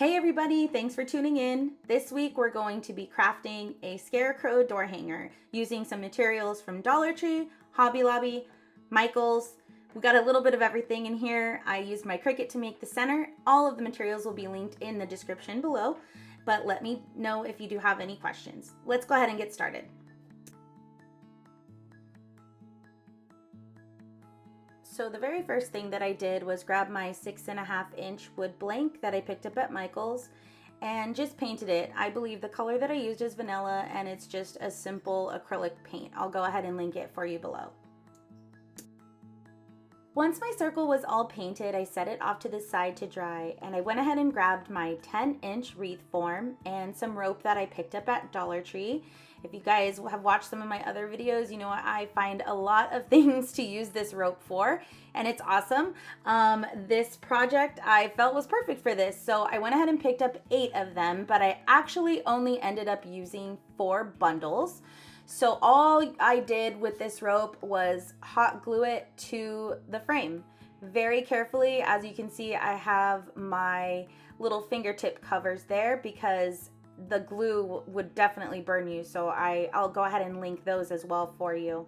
Hey everybody, thanks for tuning in. This week we're going to be crafting a Scarecrow door hanger using some materials from Dollar Tree, Hobby Lobby, Michael's. We got a little bit of everything in here. I used my Cricut to make the center. All of the materials will be linked in the description below, but let me know if you do have any questions. Let's go ahead and get started. So the very first thing that I did was grab my 6.5-inch wood blank that I picked up at Michael's and just painted it. I believe the color that I used is vanilla and it's just a simple acrylic paint. I'll go ahead and link it for you below. Once my circle was all painted, I set it off to the side to dry, and I went ahead and grabbed my 10-inch wreath form and some rope that I picked up at Dollar Tree. If you guys have watched some of my other videos, you know I find a lot of things to use this rope for, and it's awesome. This project I felt was perfect for this, so I went ahead and picked up 8 of them, but I actually only ended up using 4 bundles. So all I did with this rope was hot glue it to the frame very carefully. As you can see, I have my little fingertip covers there because the glue would definitely burn you. So I'll go ahead and link those as well for you.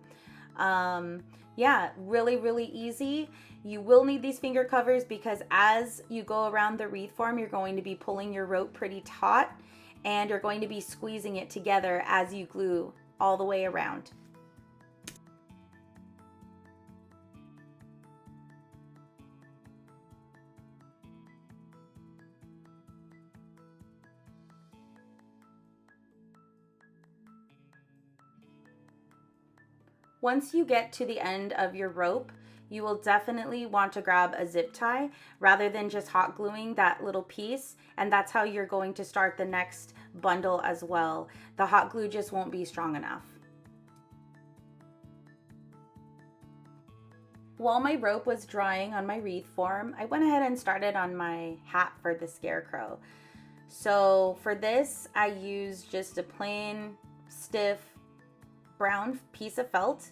Yeah, really easy. You will need these finger covers because as you go around the wreath form, you're going to be pulling your rope pretty taut and you're going to be squeezing it together as you glue all the way around. Once you get to the end of your rope, you will definitely want to grab a zip tie rather than just hot gluing that little piece, and that's how you're going to start the next bundle as well. The hot glue just won't be strong enough. While my rope was drying on my wreath form, I went ahead and started on my hat for the Scarecrow. So for this, I used just a plain, stiff, brown piece of felt.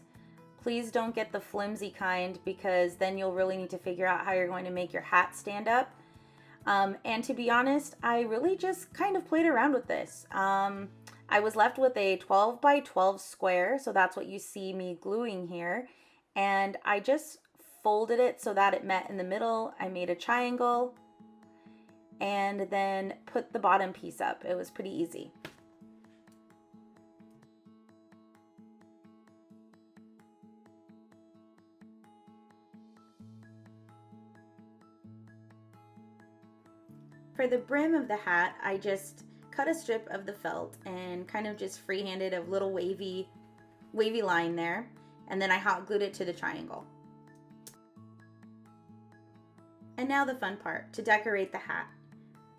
Please don't get the flimsy kind because then you'll really need to figure out how you're going to make your hat stand up. And to be honest, I really just kind of played around with this. I was left with a 12 by 12 square, so that's what you see me gluing here. And I just folded it so that it met in the middle. I made a triangle and then put the bottom piece up. It was pretty easy. For the brim of the hat, I just cut a strip of the felt and kind of just freehanded a little wavy line there. And then I hot glued it to the triangle. And now the fun part, to decorate the hat.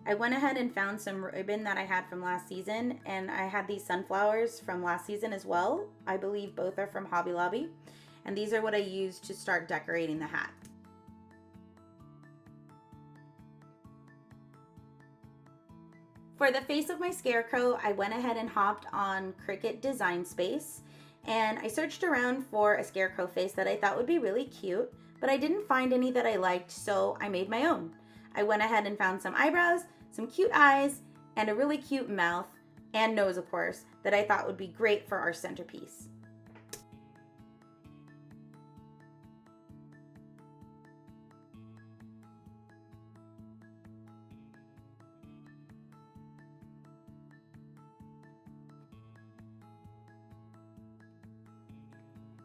I went ahead and found some ribbon that I had from last season, and I had these sunflowers from last season as well. I believe both are from Hobby Lobby. And these are what I used to start decorating the hat. For the face of my Scarecrow, I went ahead and hopped on Cricut Design Space, and I searched around for a Scarecrow face that I thought would be really cute, but I didn't find any that I liked, so I made my own. I went ahead and found some eyebrows, some cute eyes, and a really cute mouth, and nose of course, that I thought would be great for our centerpiece.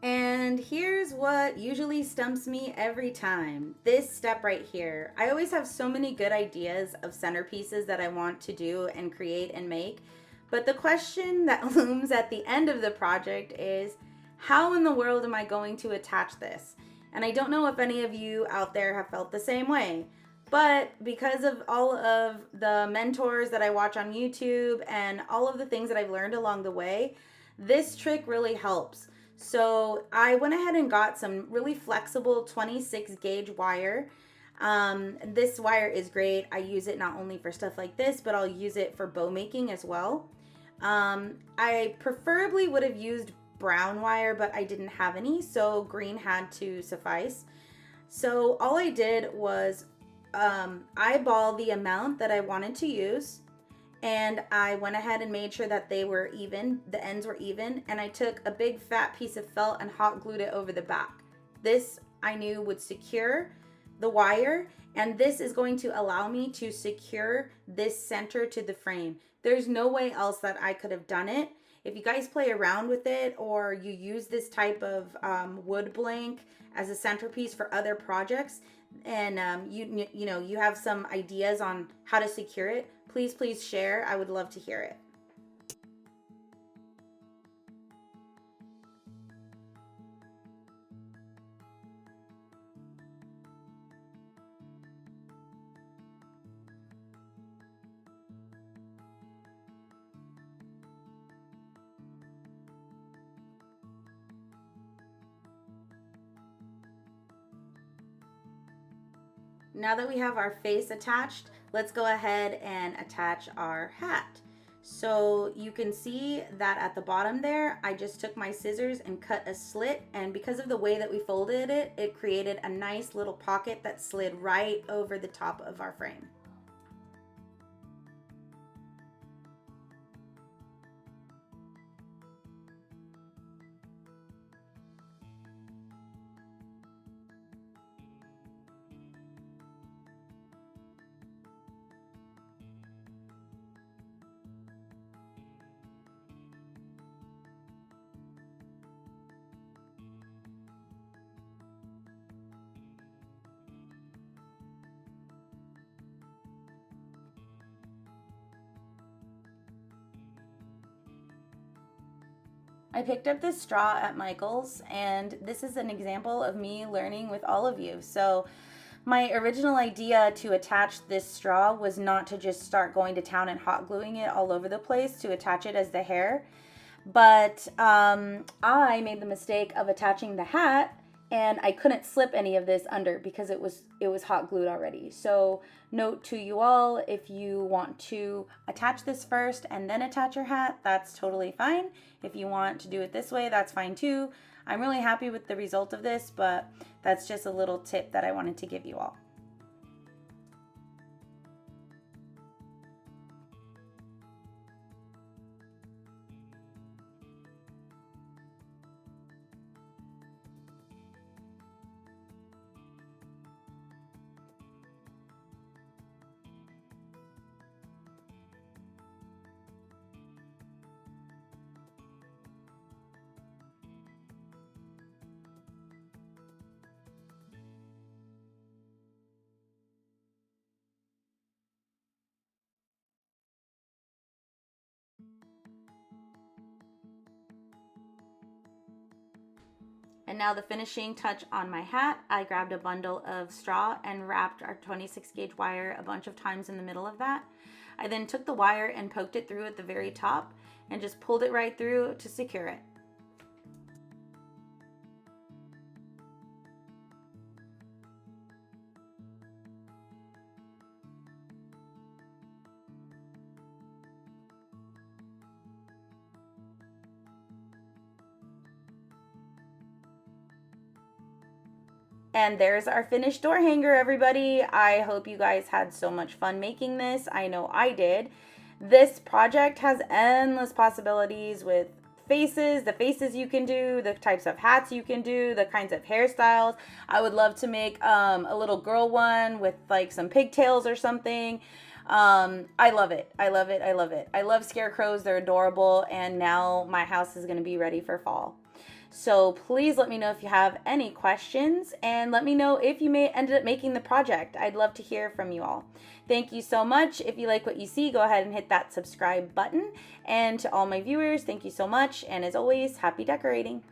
And here's what usually stumps me every time. This step right here. I always have so many good ideas of centerpieces that I want to do and create and make. But the question that looms at the end of the project is, how in the world am I going to attach this? And I don't know if any of you out there have felt the same way. But because of all of the mentors that I watch on YouTube and all of the things that I've learned along the way, this trick really helps. So I went ahead and got some really flexible 26 gauge wire. This wire is great. I use it not only for stuff like this, but I'll use it for bow making as well. I preferably would have used brown wire, but I didn't have any, so green had to suffice. So all I did was eyeball the amount that I wanted to use, and I went ahead and made sure that they were even, the ends were even, and I took a big fat piece of felt and hot glued it over the back. This I knew would secure the wire, and this is going to allow me to secure this center to the frame. There's no way else that I could have done it. If you guys play around with it, or you use this type of wood blank as a centerpiece for other projects, and you know, you have some ideas on how to secure it, please share. I would love to hear it. Now that we have our face attached, let's go ahead and attach our hat. So you can see that at the bottom there, I just took my scissors and cut a slit, and because of the way that we folded it, it created a nice little pocket that slid right over the top of our frame. I picked up this straw at Michael's, and this is an example of me learning with all of you. So my original idea to attach this straw was not to just start going to town and hot gluing it all over the place to attach it as the hair, but I made the mistake of attaching the hat, and I couldn't slip any of this under because it was hot glued already. So note to you all, if you want to attach this first and then attach your hat, that's totally fine. If you want to do it this way, that's fine too. I'm really happy with the result of this, but that's just a little tip that I wanted to give you all. And now the finishing touch on my hat, I grabbed a bundle of straw and wrapped our 26 gauge wire a bunch of times in the middle of that. I then took the wire and poked it through at the very top and just pulled it right through to secure it. And there's our finished door hanger, everybody. I hope you guys had so much fun making this. I know I did. This project has endless possibilities with faces, the faces you can do, the types of hats you can do, the kinds of hairstyles. I would love to make a little girl one with like some pigtails or something. I love it. I love it. I love it. I love scarecrows. They're adorable. And now my house is going to be ready for fall. So please let me know if you have any questions, and let me know if you ended up making the project. I'd love to hear from you all. Thank you so much. If you like what you see, go ahead and hit that subscribe button. And to all my viewers, thank you so much. And as always, happy decorating.